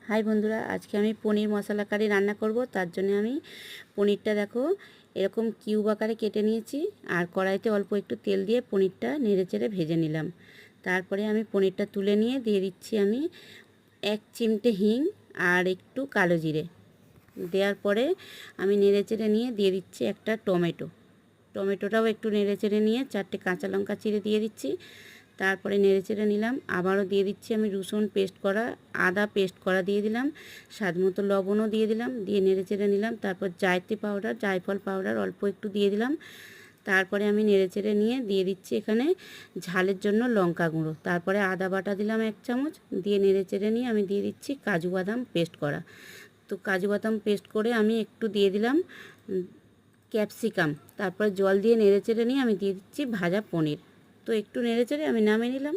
High বন্ধুরা, আজকে আমি পনির মশলা কারি রান্না করব। তার জন্য আমি পনিরটা দেখো এরকম কিউব আকারে কেটে নিয়েছি, আর কড়াইতে অল্প একটু তেল দিয়ে পনিরটা নেড়েচেড়ে ভেজে নিলাম। তারপরে আমি পনিরটা তুলে নিয়ে দিয়ে দিচ্ছি আমি 1 চিমটে হিং আর একটু কালো জিরে। দেওয়ার পরে আমি নেড়েচেড়ে নিয়ে দিয়ে দিচ্ছি একটা টমেটোটাও একটু নেড়েচেড়ে নিয়ে 4টে কাঁচা লঙ্কা চিড়ে দিয়ে দিচ্ছি। তারপরে নেড়েচেড়ে নিলাম, আবারও দিয়ে দিচ্ছি আমি রসুন পেস্ট করা, আদা পেস্ট করা দিয়ে দিলাম, স্বাদ মতো লবণও দিয়ে দিলাম, দিয়ে নেড়েচেড়ে নিলাম। তারপর জায়ফল পাউডার অল্প একটু দিয়ে দিলাম। তারপরে আমি নেড়েচেড়ে নিয়ে দিয়ে দিচ্ছি এখানে ঝালের জন্য লঙ্কা গুঁড়ো। তারপরে আদা বাটা দিলাম 1 চামচ, দিয়ে নেড়েচেড়ে নিয়ে আমি দিয়ে দিচ্ছি কাজু বাদাম পেস্ট করা। তো কাজু বাদাম পেস্ট করে আমি একটু দিয়ে দিলাম ক্যাপসিকাম। তারপরে জল দিয়ে নেড়েচেড়ে নিয়ে আমি দিয়ে দিচ্ছি ভাজা পনির। তো একটু নেড়েচেড়ে আমি নামিয়ে নিলাম।